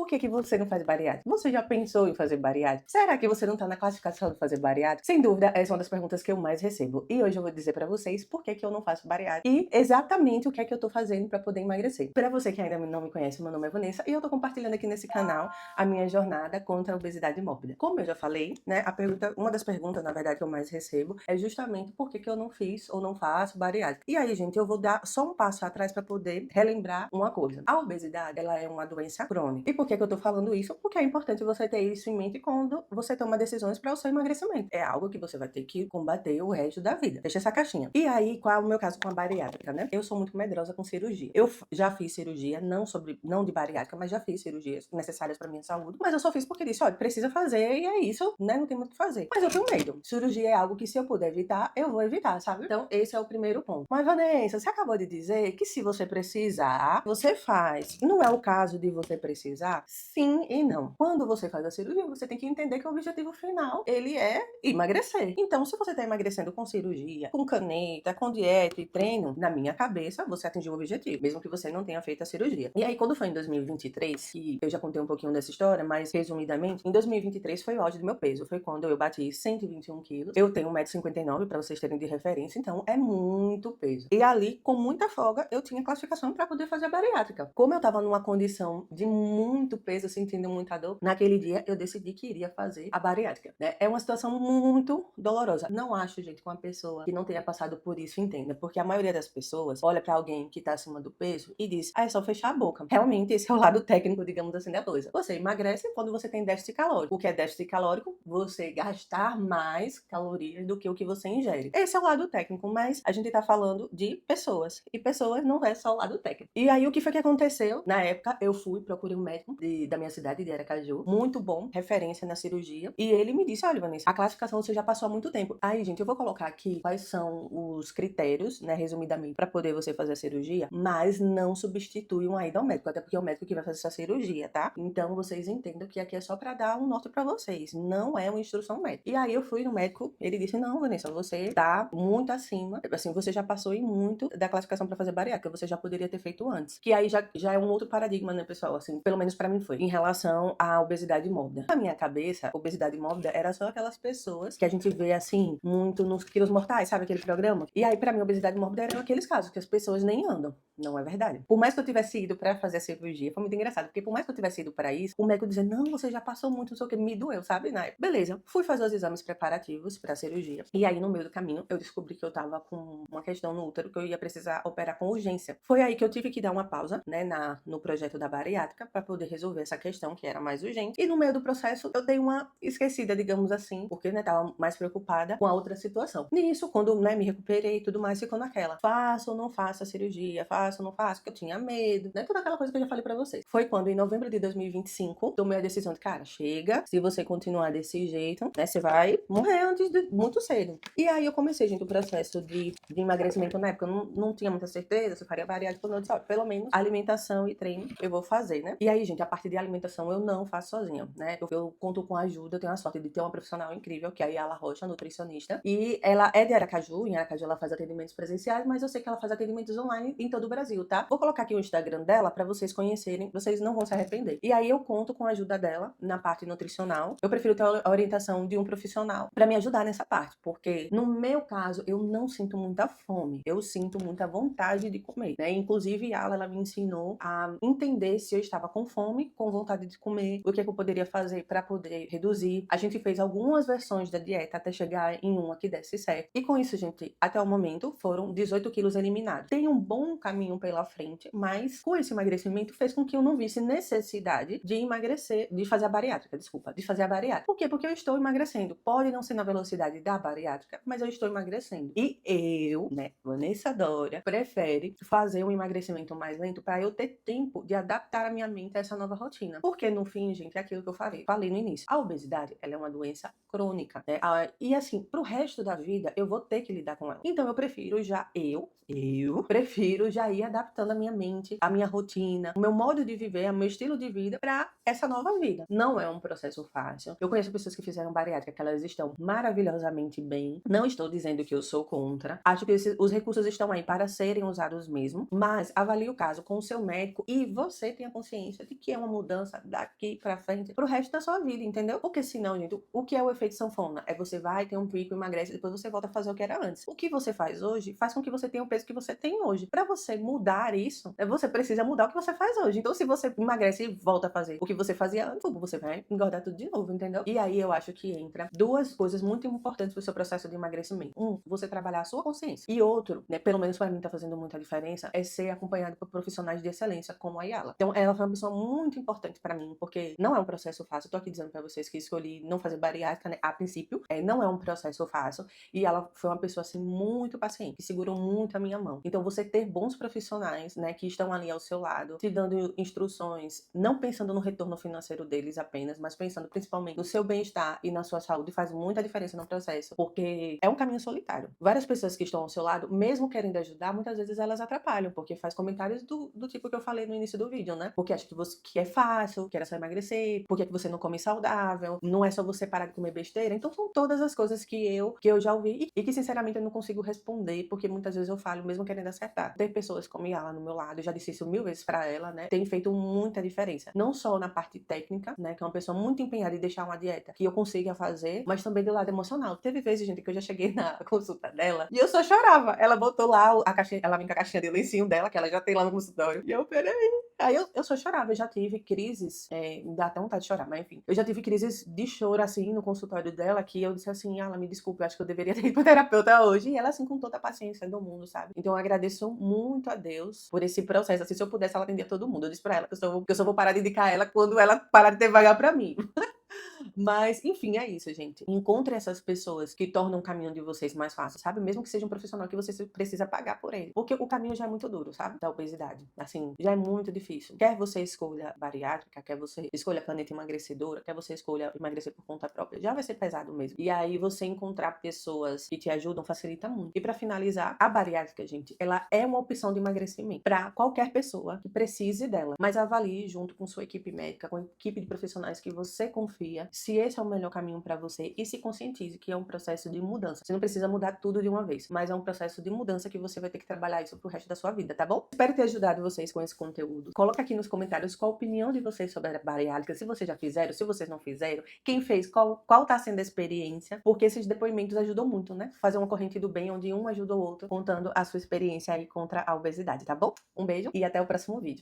que que você não faz bariátrica? Você já pensou em fazer bariátrica? Será que você não tá na classificação de fazer bariátrica? Sem dúvida, essa é uma das perguntas que eu mais recebo. E hoje eu vou dizer pra vocês por que que eu não faço bariátrica e exatamente o que é que eu tô fazendo pra poder emagrecer. Pra você que ainda não me conhece, meu nome é Vanessa e eu tô compartilhando aqui nesse canal a minha jornada contra a obesidade mórbida. Como eu já falei, né, uma das perguntas, na verdade, que eu mais recebo é justamente por que que eu não fiz ou não faço bariátrica. E aí, gente, eu vou dar só um passo atrás pra poder relembrar uma coisa. A obesidade, ela é uma doença crônica. E por que que eu tô falando isso? Porque é importante você ter isso em mente quando você toma decisões para o seu emagrecimento. É algo que você vai ter que combater o resto da vida. Fecha essa caixinha. E aí, qual é o meu caso com a bariátrica, né? Eu sou muito medrosa com cirurgia. Eu já fiz cirurgia, não de bariátrica, mas já fiz cirurgias necessárias para minha saúde. Mas eu só fiz porque disse, olha, precisa fazer e é isso, né? Não tem muito o que fazer. Mas eu tenho medo. Cirurgia é algo que se eu puder evitar, eu vou evitar, sabe? Então, esse é o primeiro ponto. Mas, Vanessa, você acabou de dizer que se você precisar, você faz. Não é o caso de você precisar? Sim e não. Quando você faz a cirurgia, você tem que entender que o objetivo final, ele é emagrecer. Então, se você tá emagrecendo com cirurgia, com caneta, com dieta e treino, na minha cabeça, você atingiu o objetivo, mesmo que você não tenha feito a cirurgia. E aí, quando foi em 2023, que eu já contei um pouquinho dessa história, mas resumidamente, em 2023 foi o auge do meu peso. Foi quando eu bati 121 quilos. Eu tenho 1,59 m, pra vocês terem de referência, então é muito peso. E ali, com muita folga, eu tinha classificação pra poder fazer a bariátrica. Como eu tava numa condição de muito peso, sentindo muita dor, naquele dia eu decidi que iria fazer a bariátrica, né? É uma situação muito dolorosa. Não acho, gente, que uma pessoa que não tenha passado por isso entenda, porque a maioria das pessoas olha pra alguém que tá acima do peso e diz, ah, é só fechar a boca. Realmente, esse é o lado técnico, digamos assim, da coisa. Você emagrece quando você tem déficit calórico. O que é déficit calórico? Você gastar mais calorias do que o que você ingere. Esse é o lado técnico, mas a gente tá falando de pessoas. E pessoas não é só o lado técnico. E aí, o que foi que aconteceu? Na época, eu procurei um médico da minha cidade, de Aracaju, muito bom, referência na cirurgia, e ele me disse, olha, Vanessa, a classificação você já passou há muito tempo. Aí, gente, eu vou colocar aqui quais são os critérios, né, resumidamente, para poder você fazer a cirurgia, mas não substitui uma ida ao médico, até porque é o médico que vai fazer essa cirurgia, tá? Então, vocês entendam que aqui é só para dar um norte para vocês, não é uma instrução médica. E aí, eu fui no médico, ele disse, não, Vanessa, você tá muito acima, assim, você já passou em muito da classificação para fazer bariátrica, você já poderia ter feito antes. Que aí já é um outro paradigma, né, pessoal? Assim, pelo menos pra mim foi, em relação à obesidade mórbida. Na minha cabeça, obesidade mórbida era só aquelas pessoas que a gente vê, assim, muito nos Quilos Mortais, sabe aquele programa? E aí, pra mim, obesidade mórbida eram aqueles casos que as pessoas nem andam. Não é verdade. Por mais que eu tivesse ido pra fazer a cirurgia, foi muito engraçado, porque por mais que eu tivesse ido pra isso, o médico dizia, não, você já passou muito, não sei o que, me doeu, sabe? Na época. Beleza, fui fazer os exames preparativos pra cirurgia. E aí, no meio do caminho, eu descobri que eu tava com uma questão no útero, que eu ia precisar operar com urgência. Foi aí que eu tive que dar uma pausa, né, no projeto da bariátrica, pra poder resolver essa questão que era mais urgente. E no meio do processo, eu dei uma esquecida, digamos assim, porque, né, tava mais preocupada com a outra situação. Nisso, quando, né, me recuperei e tudo mais, ficou naquela, faço ou não faço a cirurgia, faço ou não faço, porque eu tinha medo, né, toda aquela coisa que eu já falei pra vocês. Foi quando, em novembro de 2025, tomei a decisão de, cara, chega, se você continuar desse jeito, né, você vai morrer muito cedo. E aí eu comecei, gente, o processo de emagrecimento. Na época eu não tinha muita certeza se eu faria bariátrica ou não. Eu disse, ó, pelo menos alimentação e treino eu vou fazer, né? E aí, gente, a parte de alimentação eu não faço sozinha, né? Eu conto com a ajuda, eu tenho a sorte de ter uma profissional incrível, que é a Yala Rocha, nutricionista. E ela é de Aracaju, em Aracaju ela faz atendimentos presenciais, mas eu sei que ela faz atendimentos online em todo o Brasil, tá? Vou colocar aqui o Instagram dela pra vocês conhecerem, vocês não vão se arrepender. E aí eu conto com a ajuda dela na parte nutricional. Eu prefiro ter a orientação de um profissional pra me ajudar nessa parte, porque no meu caso eu não sinto muita fome, eu sinto muita vontade de comer, né? Inclusive ela me ensinou a entender se eu estava com fome, com vontade de comer, o que eu poderia fazer para poder reduzir. A gente fez algumas versões da dieta até chegar em uma que desse certo. E com isso, gente, até o momento foram 18 quilos eliminados. Tem um bom caminho pela frente, mas com esse emagrecimento fez com que eu não visse necessidade de emagrecer, de fazer a bariátrica, de fazer a bariátrica. Por quê? Porque eu estou emagrecendo. Pode não ser na velocidade da bariátrica, mas eu estou emagrecendo. E eu, né, Vanessa Dória, prefere fazer um emagrecimento mais lento para eu ter tempo de adaptar a minha mente a essa nova rotina. Porque no fim, gente, é aquilo que eu falei no início. A obesidade, ela é uma doença crônica, né? E assim, pro resto da vida, eu vou ter que lidar com ela. Então eu prefiro já ir ir adaptando a minha mente, a minha rotina, o meu modo de viver, o meu estilo de vida para essa nova vida. Não é um processo fácil. Eu conheço pessoas que fizeram bariátrica, que elas estão maravilhosamente bem. Não estou dizendo que eu sou contra. Acho que os recursos estão aí para serem usados mesmo, mas avalie o caso com o seu médico e você tenha consciência de que é uma mudança daqui para frente pro resto da sua vida, entendeu? Porque senão, gente, o que é o efeito sanfona? É você vai, tem um pico, emagrece, depois você volta a fazer o que era antes. O que você faz hoje faz com que você tenha o peso que você tem hoje. Para você mudar isso, você precisa mudar o que você faz hoje. Então, se você emagrece e volta a fazer o que você fazia antes, você vai engordar tudo de novo, entendeu? E aí eu acho que entra duas coisas muito importantes pro seu processo de emagrecimento. Você trabalhar a sua consciência. E outro, né, pelo menos para mim tá fazendo muita diferença, é ser acompanhado por profissionais de excelência como a Yala. Então, ela foi uma pessoa muito importante para mim, porque não é um processo fácil. Eu tô aqui dizendo para vocês que escolhi não fazer bariátrica, né, a princípio. Não é um processo fácil. E ela foi uma pessoa, assim, muito paciente, que segurou muito a minha mão. Então, você ter bons profissionais, né, que estão ali ao seu lado, te dando instruções, não pensando no retorno financeiro deles apenas, mas pensando principalmente no seu bem-estar e na sua saúde, faz muita diferença no processo, porque é um caminho solitário. Várias pessoas que estão ao seu lado, mesmo querendo ajudar, muitas vezes elas atrapalham, porque faz comentários do tipo que eu falei no início do vídeo, né? Porque acha que é fácil, que era só emagrecer, porque que você não come saudável, não é só você parar de comer besteira. Então são todas as coisas que eu já ouvi e que sinceramente eu não consigo responder, porque muitas vezes eu falo mesmo querendo acertar. Ter pessoas como ela no meu lado, eu já disse isso 1000 vezes pra ela, né? Tem feito muita diferença. Não só na parte técnica, né? Que é uma pessoa muito empenhada em deixar uma dieta que eu consiga fazer, mas também do lado emocional. Teve vezes, gente, que eu já cheguei na consulta dela e eu só chorava. Ela botou lá a caixinha, ela vem com a caixinha de lencinho dela, que ela já tem lá no consultório. E eu, peraí. Aí eu só chorava, eu já tive crises, me dá até vontade de chorar, mas enfim. Eu já tive crises de choro, assim, no consultório dela, que eu disse assim, ela me desculpe, eu acho que eu deveria ter ido pro terapeuta hoje. E ela, assim, com toda a paciência do mundo, sabe? Então eu agradeço muito a Deus por esse processo. Assim, se eu pudesse, ela atendia todo mundo. Eu disse pra ela que eu só vou parar de indicar ela quando ela parar de ter vaga pra mim. Mas, enfim, é isso, gente. Encontre essas pessoas que tornam o caminho de vocês mais fácil, sabe? Mesmo que seja um profissional que você precisa pagar por ele. Porque o caminho já é muito duro, sabe? Da obesidade. Assim, já é muito difícil. Quer você escolha bariátrica, quer você escolha caneta emagrecedora, quer você escolha emagrecer por conta própria, já vai ser pesado mesmo. E aí você encontrar pessoas que te ajudam facilita muito. E pra finalizar, a bariátrica, gente, ela é uma opção de emagrecimento pra qualquer pessoa que precise dela. Mas avalie junto com sua equipe médica, com a equipe de profissionais que você confia, se esse é o melhor caminho para você e se conscientize que é um processo de mudança. Você não precisa mudar tudo de uma vez, mas é um processo de mudança que você vai ter que trabalhar isso pro resto da sua vida, tá bom? Espero ter ajudado vocês com esse conteúdo. Coloca aqui nos comentários qual a opinião de vocês sobre a bariátrica, se vocês já fizeram, se vocês não fizeram, quem fez, qual tá sendo a experiência, porque esses depoimentos ajudam muito, né? Fazer uma corrente do bem onde um ajuda o outro, contando a sua experiência aí contra a obesidade, tá bom? Um beijo e até o próximo vídeo.